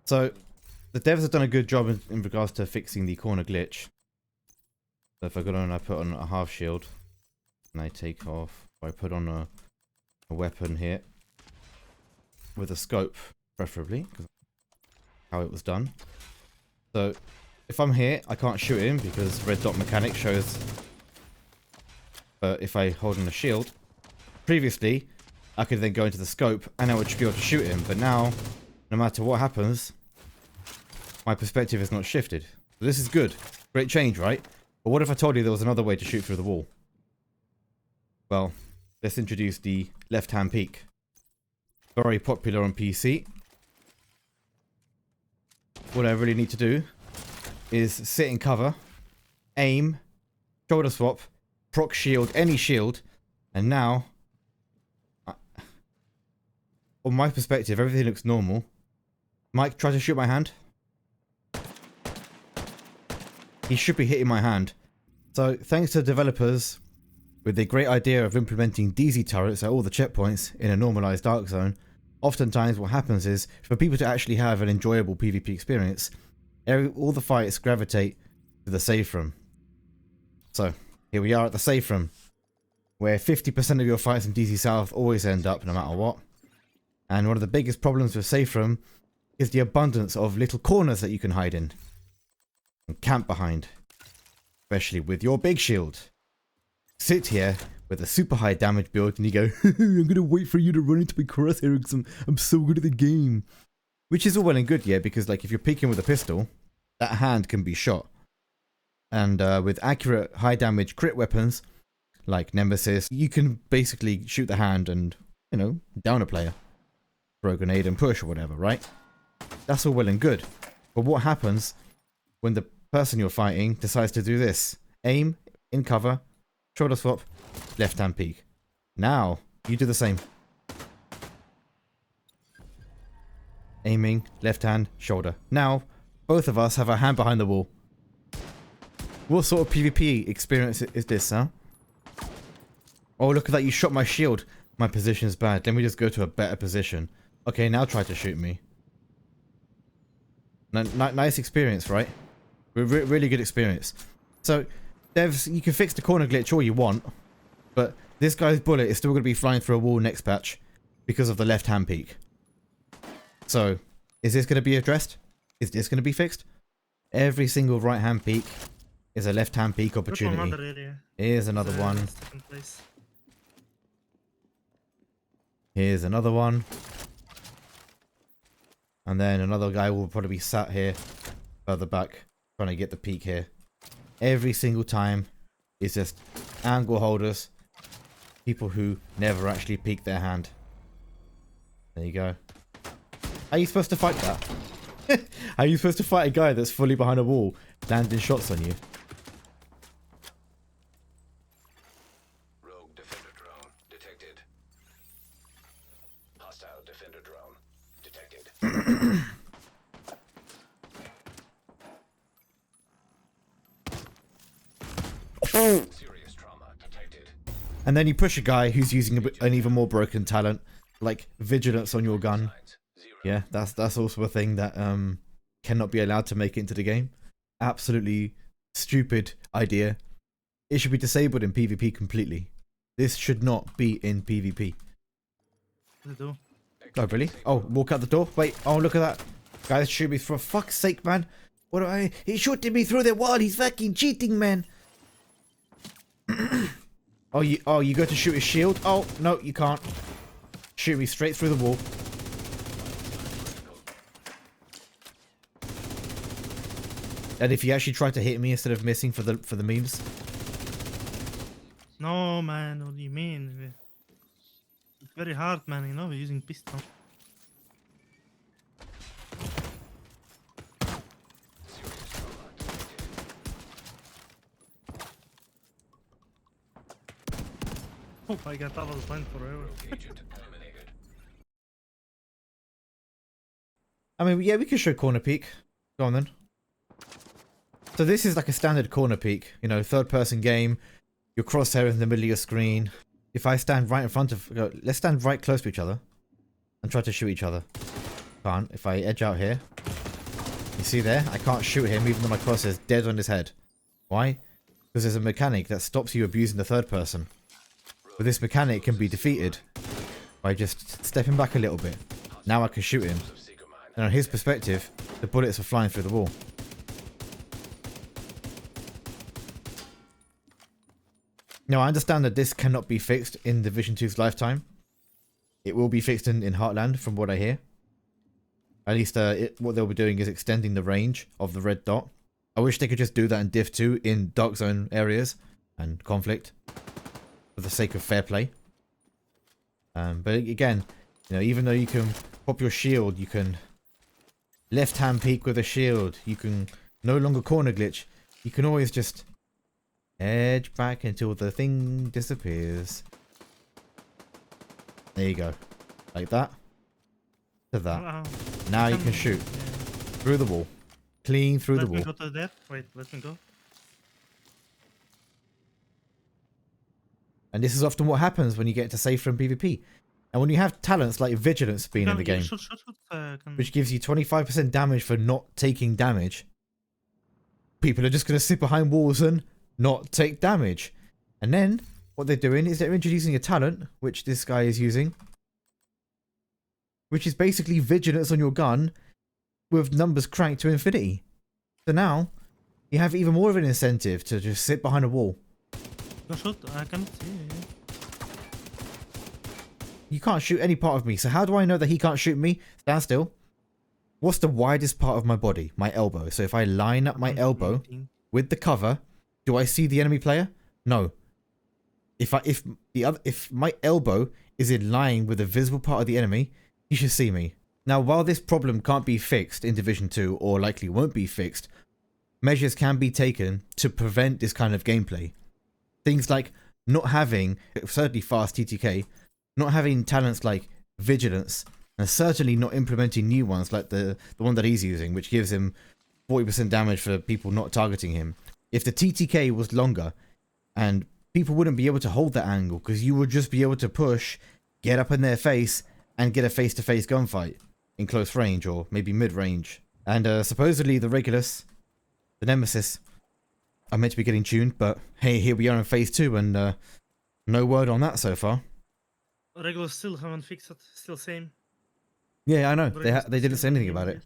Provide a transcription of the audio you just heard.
So the devs have done a good job in regards to fixing the corner glitch. So if I go on and I put on a half shield and I take off, or I put on a weapon here with a scope, preferably, because how it was done. So if I'm here, I can't shoot him because red dot mechanic shows. But if I hold on a shield, previously I could then go into the scope and I would be able to shoot him. But now, no matter what happens, my perspective is not shifted. So this is good. Great change, right? But what if I told you there was another way to shoot through the wall? Well, let's introduce the left-hand peek. Very popular on PC. What I really need to do is sit in cover, aim, shoulder swap, proc shield, any shield, and now, from my perspective, everything looks normal. Mike, try to shoot my hand. He should be hitting my hand. So, thanks to developers with the great idea of implementing DZ turrets at all the checkpoints in a normalized dark zone, oftentimes what happens is, for people to actually have an enjoyable PvP experience, all the fights gravitate to the safe room. So, here we are at the safe room, where 50% of your fights in DZ South always end up no matter what. And one of the biggest problems with safe room is the abundance of little corners that you can hide in and camp behind, especially with your big shield. Sit here with a super high damage build and you go, I'm gonna wait for you to run into my crosshair because I'm so good at the game. Which is all well and good, yeah, because like if you're peeking with a pistol, that hand can be shot. And with accurate high damage crit weapons like Nemesis, you can basically shoot the hand and, you know, down a player. Throw a grenade and push or whatever, right? That's all well and good. But what happens when the person you're fighting decides to do this? Aim, in cover, shoulder swap, left hand peek. Now, you do the same. Aiming, left hand, shoulder. Now, both of us have our hand behind the wall. What sort of PvP experience is this, huh? Oh, look at that, you shot my shield. My position's bad. Let me just go to a better position. Okay, now try to shoot me. Nice experience, right? Really good experience. So, devs, you can fix the corner glitch all you want, but this guy's bullet is still going to be flying through a wall next patch because of the left hand peek. So, is this going to be addressed? Is this going to be fixed? Every single right hand peek is a left hand peek opportunity. Here's another one. Here's another one. And then another guy will probably be sat here further back trying to get the peek here. Every single time is just angle holders. People who never actually peek their hand. There you go. How are you supposed to fight that? How are you supposed to fight a guy that's fully behind a wall, landing shots on you? Rogue defender drone detected. Hostile defender drone detected. Serious trauma detected. And then you push a guy who's using an even more broken talent, like vigilance on your gun. Yeah, that's also a thing that cannot be allowed to make it into the game. Absolutely stupid idea. It should be disabled in PvP completely. This should not be in PvP. Oh, really? Oh, walk out the door? Wait, oh, look at that. Guys shoot me, for fuck's sake, man. What do I... He's shooting me through the wall. He's fucking cheating, man. Oh, you go to shoot his shield? Oh, no, you can't. Shoot me straight through the wall. And if you actually tried to hit me instead of missing for the memes. No, man, what do you mean? It's very hard, man, you know, we're using pistol. Oh my god, that was fine forever. I mean, yeah, we can show corner peek. Go on then. So this is like a standard corner peek, you know, third person game. Your crosshair is in the middle of your screen. If I stand right in front of, let's stand right close to each other and try to shoot each other. Can't. If I edge out here, You see there? I can't shoot him even though my crosshair's dead on his head. Why? Because there's a mechanic that stops you abusing the third person. But this mechanic can be defeated by just stepping back a little bit. Now I can shoot him. And on his perspective, the bullets are flying through the wall. Now I understand that this cannot be fixed in Division 2's lifetime. It will be fixed in Heartland from what I hear. At least what they'll be doing is extending the range of the red dot. I wish they could just do that in Div 2 in Dark Zone areas and conflict. For the sake of fair play. But again, you know, even though you can pop your shield, you can left hand peek with a shield, you can no longer corner glitch, you can always just edge back until the thing disappears. There you go. Like that. To that. Wow. Now you can shoot. Through the wall. Clean through the Let me wall. go to that. Wait, let me go. And this is often what happens when you get into safer and PvP. And when you have talents like Vigilance being in the game, Shoot, which gives you 25% damage for not taking damage, people are just going to sit behind walls and not take damage. And then, what they're doing is they're introducing a talent, which this guy is using, which is basically Vigilance on your gun with numbers cranked to infinity. So now, you have even more of an incentive to just sit behind a wall. Go shoot, I cannot see. You can't shoot any part of me, so how do I know that he can't shoot me? Stand still. What's the widest part of my body? My elbow. So if I line up my elbow with the cover, do I see the enemy player? No. If my elbow is in line with the visible part of the enemy, he should see me. Now, while this problem can't be fixed in Division 2, or likely won't be fixed, measures can be taken to prevent this kind of gameplay. Things like not having, certainly fast TTK, not having talents like Vigilance, and certainly not implementing new ones like the one that he's using, which gives him 40% damage for people not targeting him. If the TTK was longer, and people wouldn't be able to hold that angle, because you would just be able to push, get up in their face, and get a face-to-face gunfight in close range, or maybe mid-range. And supposedly the Regulus, the Nemesis, are meant to be getting tuned, but hey, here we are in phase 2, and no word on that so far. Regular still haven't fixed it. Still same. Yeah, I know. They didn't say anything about it.